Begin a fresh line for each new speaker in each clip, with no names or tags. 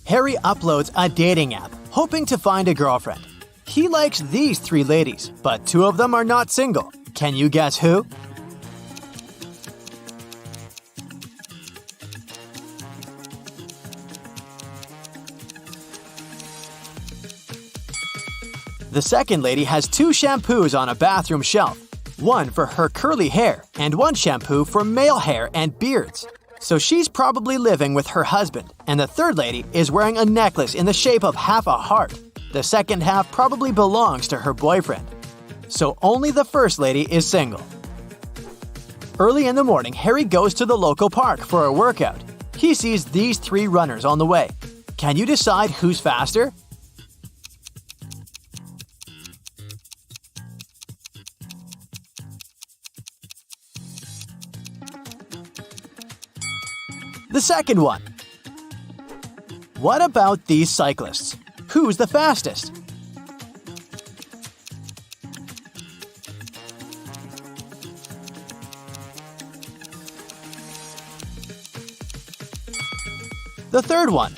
Harry uploads a dating app, hoping to find a girlfriend. He likes these three ladies, but two of them are not single. Can you guess who? The second lady has two shampoos on a bathroom shelf, one for her curly hair and one shampoo for male hair and beards. So she's probably living with her husband, and the third lady is wearing a necklace in the shape of half a heart. The second half probably belongs to her boyfriend. So only the first lady is single. Early in the morning, Harry goes to the local park for a workout. He sees these three runners on the way. Can you decide who's faster? The second one. What about these cyclists? Who's the fastest? The third one.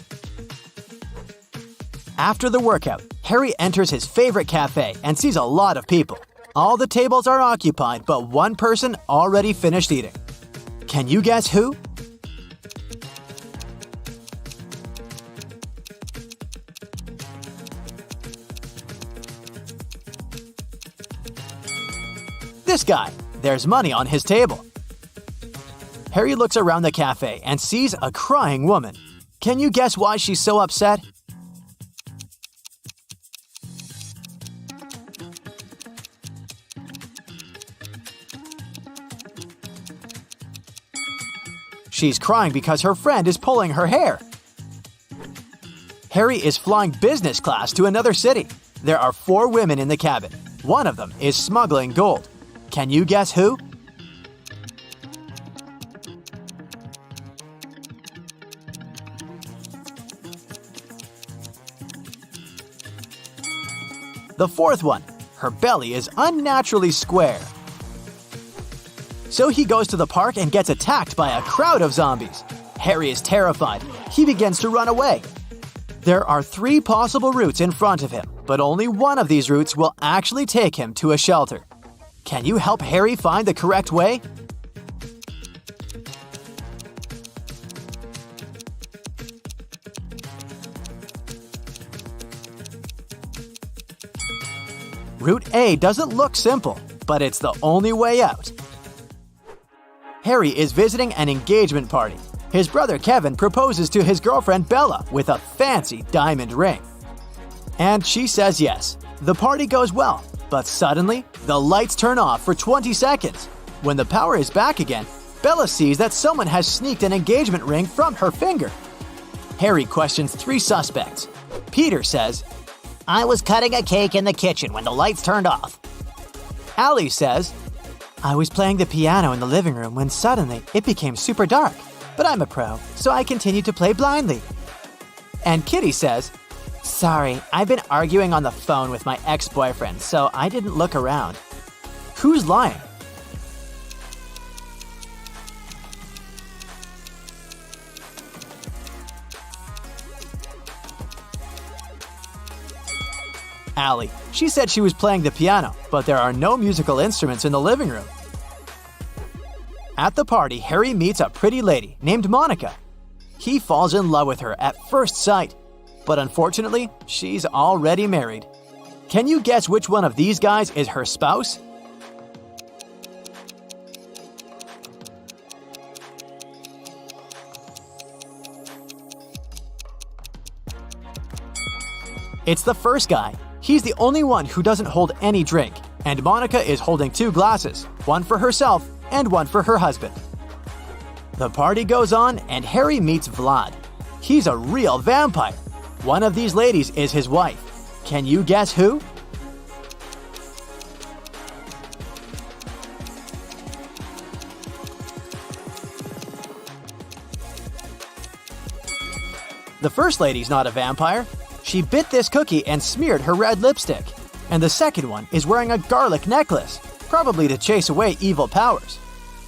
After the workout, Harry enters his favorite cafe and sees a lot of people. All the tables are occupied, but one person already finished eating. Can you guess who? This guy. There's money on his table. Harry looks around the cafe and sees a crying woman. Can you guess why she's so upset? She's crying because her friend is pulling her hair. Harry is flying business class to another city. There are 4 women in the cabin. One of them is smuggling gold. Can you guess who? The fourth one. Her belly is unnaturally square. So he goes to the park and gets attacked by a crowd of zombies. Harry is terrified. He begins to run away. There are 3 possible routes in front of him, but only one of these routes will actually take him to a shelter. Can you help Harry find the correct way? Route A doesn't look simple, but it's the only way out. Harry is visiting an engagement party. His brother Kevin proposes to his girlfriend Bella with a fancy diamond ring. And she says yes. The party goes well, but suddenly, the lights turn off for 20 seconds. When the power is back again, Bella sees that someone has sneaked an engagement ring from her finger. Harry questions 3 suspects. Peter says,
I was cutting a cake in the kitchen when the lights turned off.
Allie says, I was playing the piano in the living room when suddenly it became super dark. But I'm a pro, so I continued to play blindly. And Kitty says, Sorry, I've been arguing on the phone with my ex-boyfriend, so I didn't look around. Who's lying? Allie. She said she was playing the piano, but there are no musical instruments in the living room. At the party, Harry meets a pretty lady named Monica. He falls in love with her at first sight, but unfortunately, she's already married. Can you guess which one of these guys is her spouse? It's the first guy. He's the only one who doesn't hold any drink, and Monica is holding 2 glasses, one for herself and one for her husband. The party goes on, and Harry meets Vlad. He's a real vampire. One of these ladies is his wife. Can you guess who? The first lady's not a vampire. She bit this cookie and smeared her red lipstick. And the second one is wearing a garlic necklace, probably to chase away evil powers.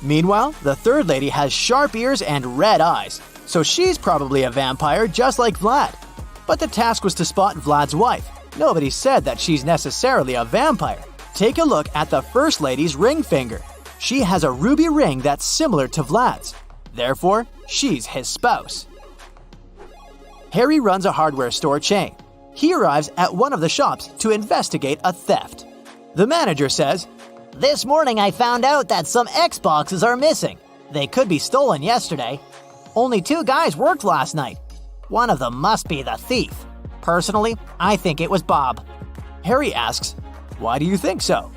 Meanwhile, the third lady has sharp ears and red eyes, so she's probably a vampire just like Vlad. But the task was to spot Vlad's wife. Nobody said that she's necessarily a vampire. Take a look at the First Lady's ring finger. She has a ruby ring that's similar to Vlad's. Therefore, she's his spouse. Harry runs a hardware store chain. He arrives at one of the shops to investigate a theft. The manager says,
This morning I found out that some Xboxes are missing. They could be stolen yesterday. Only 2 guys worked last night. One of them must be the thief. Personally, I think it was Bob.
Harry asks, "Why do you think so?"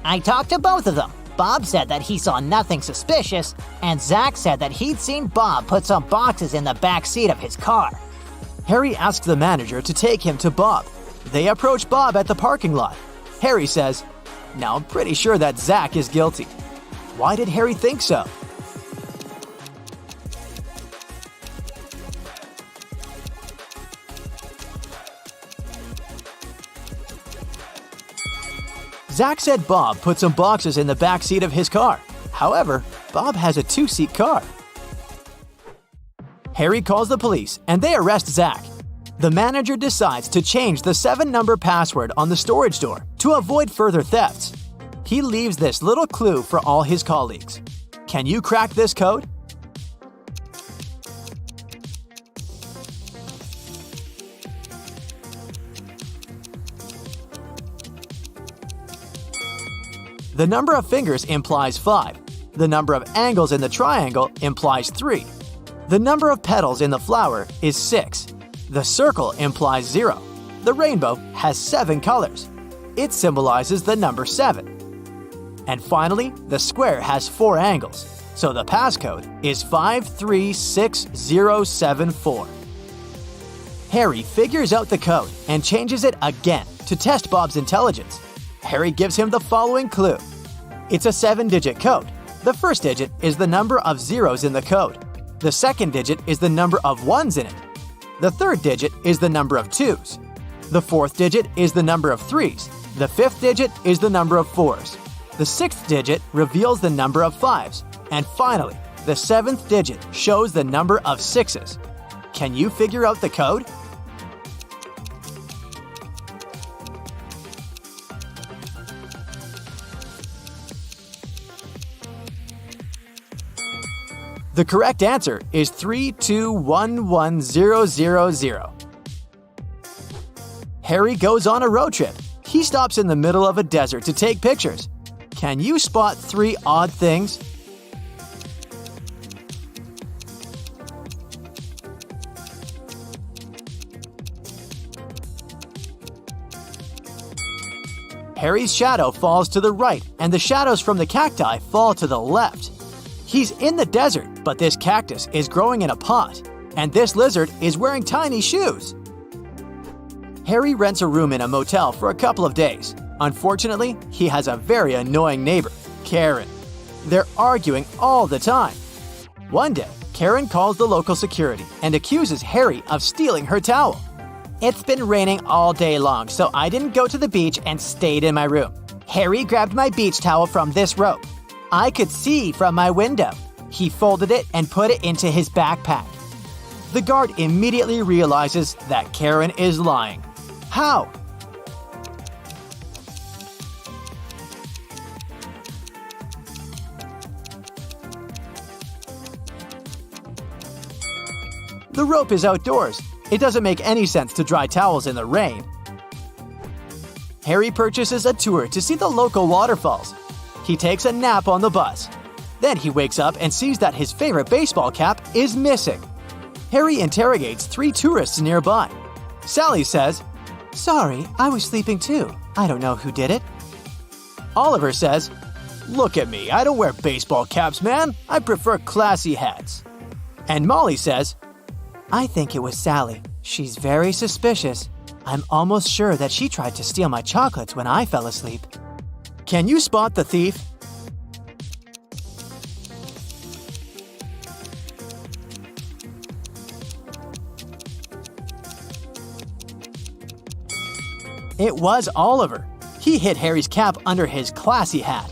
I talked to both of them. Bob said that he saw nothing suspicious, and Zach said that he'd seen Bob put some boxes in the back seat of his car.
Harry asks the manager to take him to Bob. They approach Bob at the parking lot. Harry says, "Now I'm pretty sure that Zach is guilty." Why did Harry think so? Zach said Bob put some boxes in the back seat of his car. However, Bob has a 2-seat car. Harry calls the police and they arrest Zach. The manager decides to change the 7-number password on the storage door to avoid further thefts. He leaves this little clue for all his colleagues. Can you crack this code? The number of fingers implies 5. The number of angles in the triangle implies 3. The number of petals in the flower is 6. The circle implies 0. The rainbow has 7 colors. It symbolizes the number 7. And finally, the square has 4 angles, so the passcode is 536074. Harry figures out the code and changes it again to test Bob's intelligence. Harry gives him the following clue. It's a 7-digit code. The first digit is the number of zeros in the code. The second digit is the number of ones in it. The third digit is the number of 2s. The fourth digit is the number of 3s. The fifth digit is the number of 4s. The sixth digit reveals the number of 5s. And finally, the 7th digit shows the number of 6s. Can you figure out the code? The correct answer is 3211000. Harry goes on a road trip. He stops in the middle of a desert to take pictures. Can you spot 3 odd things? Harry's shadow falls to the right, and the shadows from the cacti fall to the left. He's in the desert, but this cactus is growing in a pot, and this lizard is wearing tiny shoes. Harry rents a room in a motel for a couple of days. Unfortunately, he has a very annoying neighbor, Karen. They're arguing all the time. One day, Karen calls the local security and accuses Harry of stealing her towel. It's been raining all day long, so I didn't go to the beach and stayed in my room. Harry grabbed my beach towel from this rope. I could see from my window. He folded it and put it into his backpack. The guard immediately realizes that Karen is lying. How? The rope is outdoors. It doesn't make any sense to dry towels in the rain. Harry purchases a tour to see the local waterfalls. He takes a nap on the bus. Then he wakes up and sees that his favorite baseball cap is missing. Harry interrogates 3 tourists nearby. Sally says, "Sorry, I was sleeping too. I don't know who did it." Oliver says, "Look at me, I don't wear baseball caps, man. I prefer classy hats." And Molly says, "I think it was Sally. She's very suspicious. I'm almost sure that she tried to steal my chocolates when I fell asleep." Can you spot the thief? It was Oliver. He hid Harry's cap under his classy hat.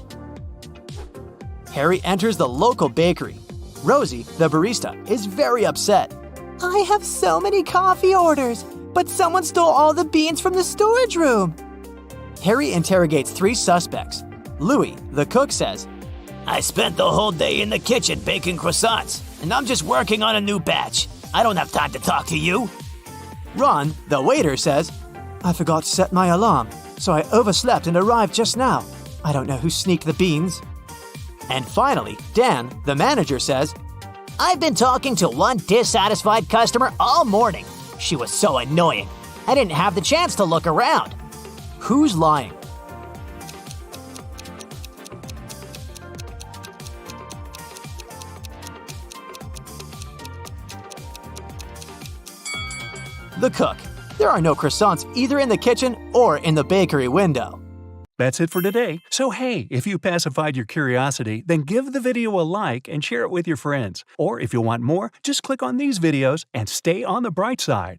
Harry enters the local bakery. Rosie, the barista, is very upset. "I have so many coffee orders. But someone stole all the beans from the storage room. Harry interrogates 3 suspects. Louis, the cook, says,
I spent the whole day in the kitchen baking croissants, and I'm just working on a new batch. I don't have time to talk to you.
Ron, the waiter, says, I forgot to set my alarm, so I overslept and arrived just now. I don't know who sneaked the beans. And finally, Dan, the manager, says,
I've been talking to one dissatisfied customer all morning. She was so annoying. I didn't have the chance to look around.
Who's lying? The cook. There are no croissants either in the kitchen or in the bakery window.
That's it for today. So hey, if you pacified your curiosity, then give the video a like and share it with your friends. Or if you want more, just click on these videos and stay on the bright side.